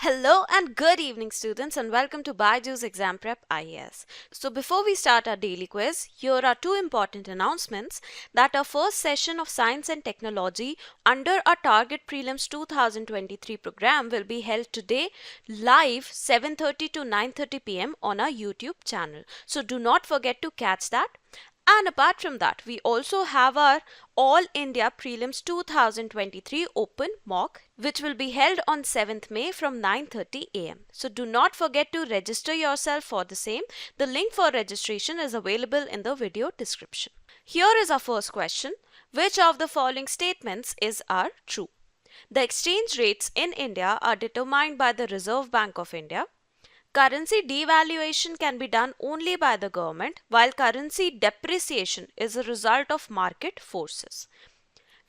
Hello and good evening, students, and welcome to Byju's Exam Prep IAS. So, before we start our daily quiz, here are two important announcements that our first session of Science and Technology under our Target Prelims 2023 program will be held today live 7:30 to 9:30 p.m. on our YouTube channel. So, do not forget to catch that. And apart from that, we also have our All India Prelims 2023 Open Mock, which will be held on 7th May from 9:30 a.m. So do not forget to register yourself for the same. The link for registration is available in the video description. Here is our first question. Which of the following statements are true? The exchange rates in India are determined by the Reserve Bank of India. Currency devaluation can be done only by the government, while currency depreciation is a result of market forces.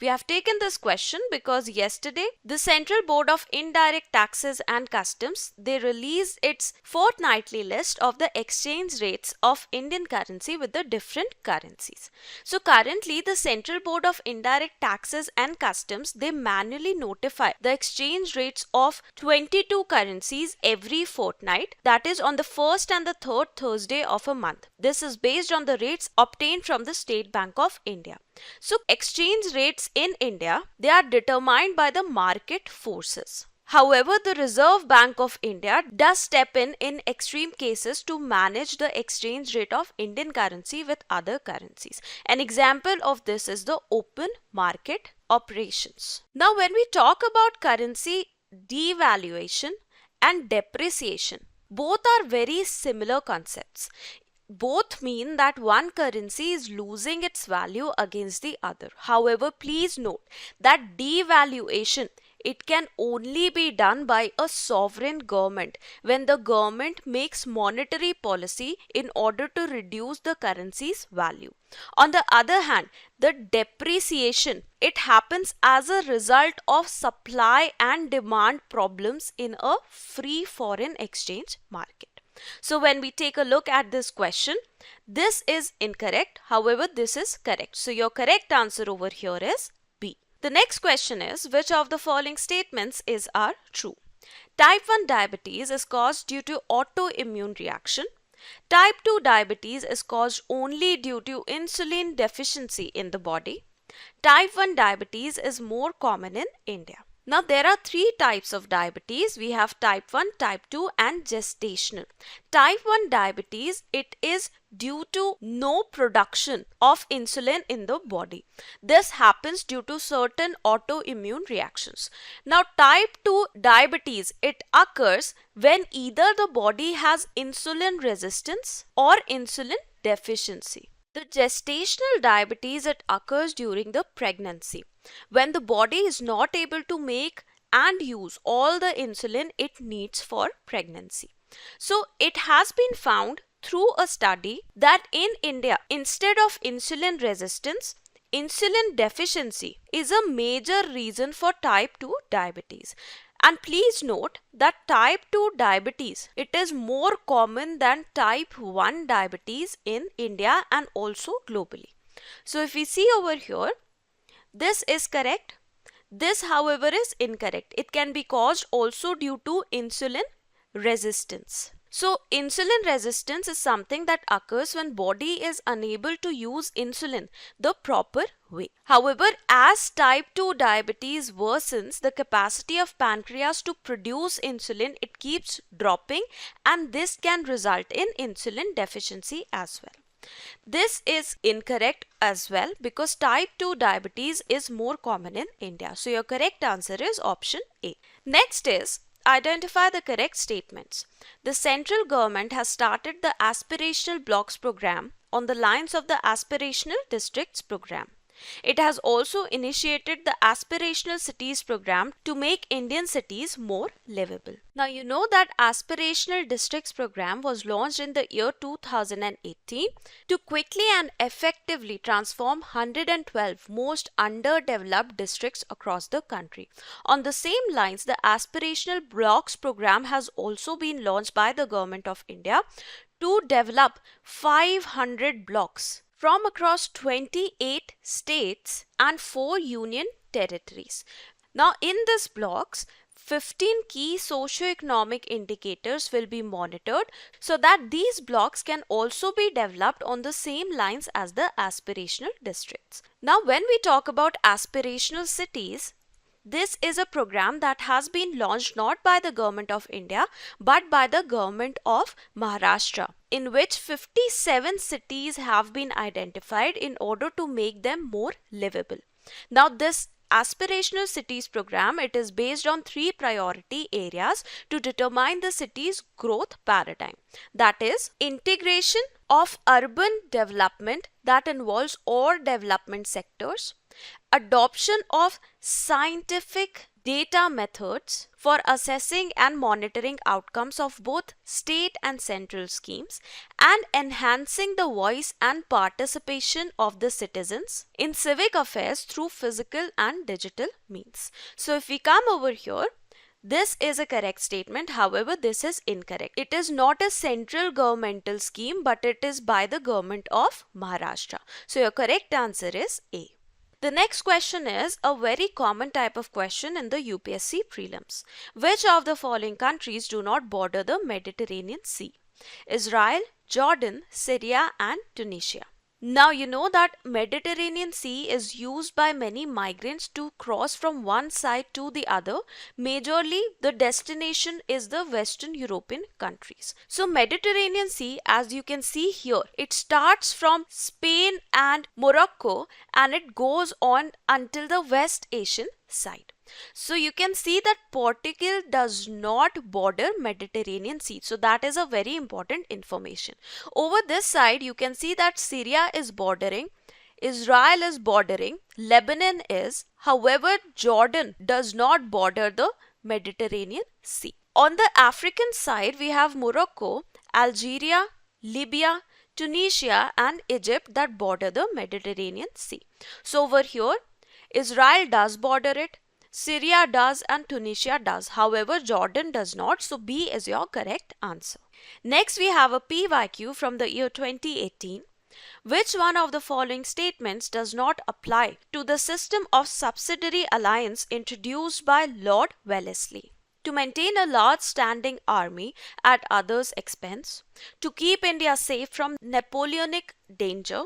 We have taken this question because yesterday the Central Board of Indirect Taxes and Customs, they released its fortnightly list of the exchange rates of Indian currency with the different currencies. So currently the Central Board of Indirect Taxes and Customs, they manually notify the exchange rates of 22 currencies every fortnight, that is on the first and the third Thursday of a month. This is based on the rates obtained from the State Bank of India. So exchange rates in India, they are determined by the market forces. However, the Reserve Bank of India does step in extreme cases to manage the exchange rate of Indian currency with other currencies. An example of this is the open market operations. Now, when we talk about currency devaluation and depreciation, both are very similar concepts. Both mean that one currency is losing its value against the other. However, please note that devaluation, it can only be done by a sovereign government when the government makes monetary policy in order to reduce the currency's value. On the other hand, the depreciation, it happens as a result of supply and demand problems in a free foreign exchange market. So when we take a look at this question, this is incorrect. However, this is correct. So your correct answer over here is B. The next question is, which of the following statements are true? Type 1 diabetes is caused due to autoimmune reaction. Type 2 diabetes is caused only due to insulin deficiency in the body. Type 1 diabetes is more common in India. Now, there are three types of diabetes. We have type 1, type 2 and gestational. Type 1 diabetes, it is due to no production of insulin in the body. This happens due to certain autoimmune reactions. Now, type 2 diabetes, it occurs when either the body has insulin resistance or insulin deficiency. The gestational diabetes, it occurs during the pregnancy, when the body is not able to make and use all the insulin it needs for pregnancy. So it has been found through a study that in India, instead of insulin resistance, insulin deficiency is a major reason for type 2 diabetes. And please note that type 2 diabetes, it is more common than type 1 diabetes in India and also globally. So if we see over here, this is correct. This, however, is incorrect. It can be caused also due to insulin resistance. So insulin resistance is something that occurs when body is unable to use insulin the proper way. However, as type 2 diabetes worsens, the capacity of pancreas to produce insulin, it keeps dropping, and this can result in insulin deficiency as well. This is incorrect as well because type 2 diabetes is more common in India. So your correct answer is option A. Next is, identify the correct statements. The central government has started the Aspirational Blocks program on the lines of the Aspirational Districts program. It has also initiated the Aspirational Cities program to make Indian cities more livable. Now you know that Aspirational Districts program was launched in the year 2018 to quickly and effectively transform 112 most underdeveloped districts across the country. On the same lines, the Aspirational Blocks program has also been launched by the Government of India to develop 500 blocks from across 28 states and 4 union territories. Now in these blocks, 15 key socio-economic indicators will be monitored so that these blocks can also be developed on the same lines as the aspirational districts. Now, when we talk about aspirational cities, this is a program that has been launched not by the Government of India but by the Government of Maharashtra, in which 57 cities have been identified in order to make them more livable. Now, this aspirational cities program, it is based on 3 priority areas to determine the city's growth paradigm. That is integration of urban development that involves all development sectors, adoption of scientific data methods for assessing and monitoring outcomes of both state and central schemes, and enhancing the voice and participation of the citizens in civic affairs through physical and digital means. So if we come over here, this is a correct statement, however this is incorrect. It is not a central governmental scheme but it is by the Government of Maharashtra. So your correct answer is A. The next question is a very common type of question in the UPSC prelims. Which of the following countries do not border the Mediterranean Sea? Israel, Jordan, Syria and Tunisia. Now you know that Mediterranean Sea is used by many migrants to cross from one side to the other. Majorly the destination is the Western European countries. So Mediterranean Sea, as you can see here, it starts from Spain and Morocco and it goes on until the West Asian side. So you can see that Portugal does not border Mediterranean Sea. So that is a very important information. Over this side you can see that Syria is bordering, Israel is bordering, Lebanon is, however Jordan does not border the Mediterranean Sea. On the African side we have Morocco, Algeria, Libya, Tunisia and Egypt that border the Mediterranean Sea. So over here Israel does border it, Syria does and Tunisia does. However, Jordan does not. So B is your correct answer. Next, we have a PYQ from the year 2018. Which one of the following statements does not apply to the system of subsidiary alliance introduced by Lord Wellesley? To maintain a large standing army at others' expense, to keep India safe from Napoleonic danger,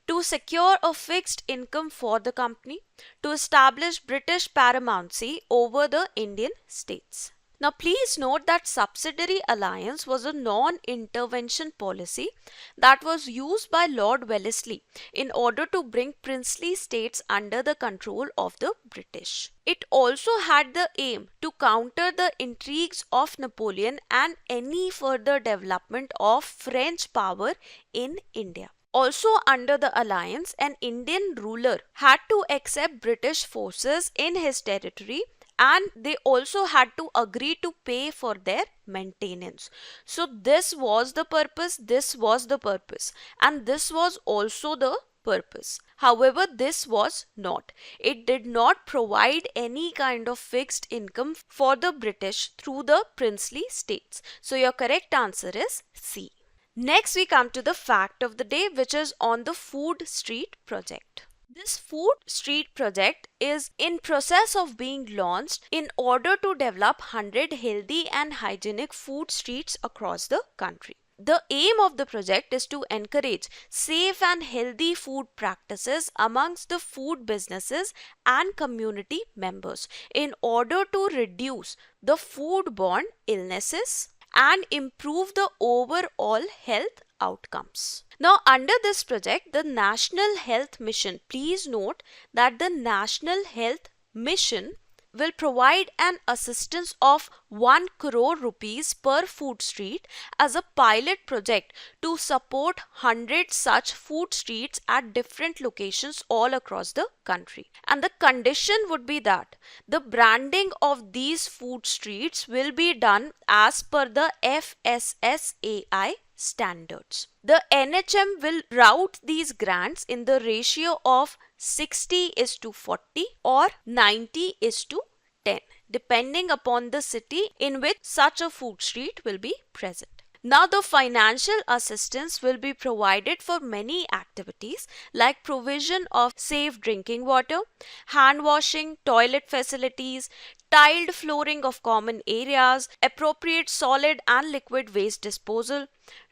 to secure a fixed income for the company, to establish British paramountcy over the Indian states. Now please note that subsidiary alliance was a non-intervention policy that was used by Lord Wellesley in order to bring princely states under the control of the British. It also had the aim to counter the intrigues of Napoleon and any further development of French power in India. Also under the alliance, an Indian ruler had to accept British forces in his territory and they also had to agree to pay for their maintenance. So this was the purpose, this was the purpose, and this was also the purpose. However, this was not. It did not provide any kind of fixed income for the British through the princely states. So your correct answer is C. Next, we come to the fact of the day, which is on the Food Street project. This Food Street project is in process of being launched in order to develop 100 healthy and hygienic food streets across the country. The aim of the project is to encourage safe and healthy food practices amongst the food businesses and community members in order to reduce the foodborne illnesses and improve the overall health outcomes. Now, under this project, the National Health Mission, please note that the National Health Mission will provide an assistance of 1 crore rupees per food street as a pilot project to support 100 such food streets at different locations all across the country. And the condition would be that the branding of these food streets will be done as per the FSSAI standards. The NHM will route these grants in the ratio of 60:40 or 90:10, depending upon the city in which such a food street will be present. Now, the financial assistance will be provided for many activities like provision of safe drinking water, hand washing, toilet facilities, tiled flooring of common areas, appropriate solid and liquid waste disposal,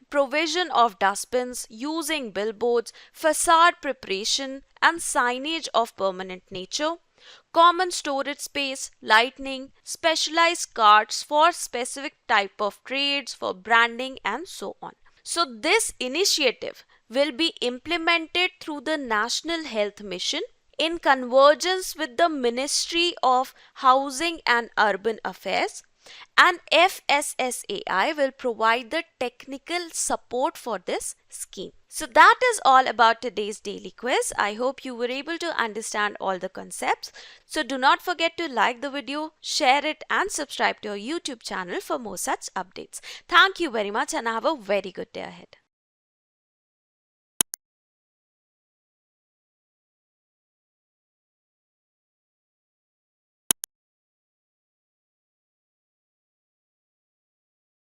provision of dustbins, using billboards, facade preparation, and signage of permanent nature, common storage space, lighting, specialized carts for specific type of trades, for branding, and so on. So this initiative will be implemented through the National Health Mission in convergence with the Ministry of Housing and Urban Affairs, and FSSAI will provide the technical support for this scheme. So that is all about today's daily quiz. I hope you were able to understand all the concepts. So do not forget to like the video, share it, and subscribe to our YouTube channel for more such updates. Thank you very much and have a very good day ahead.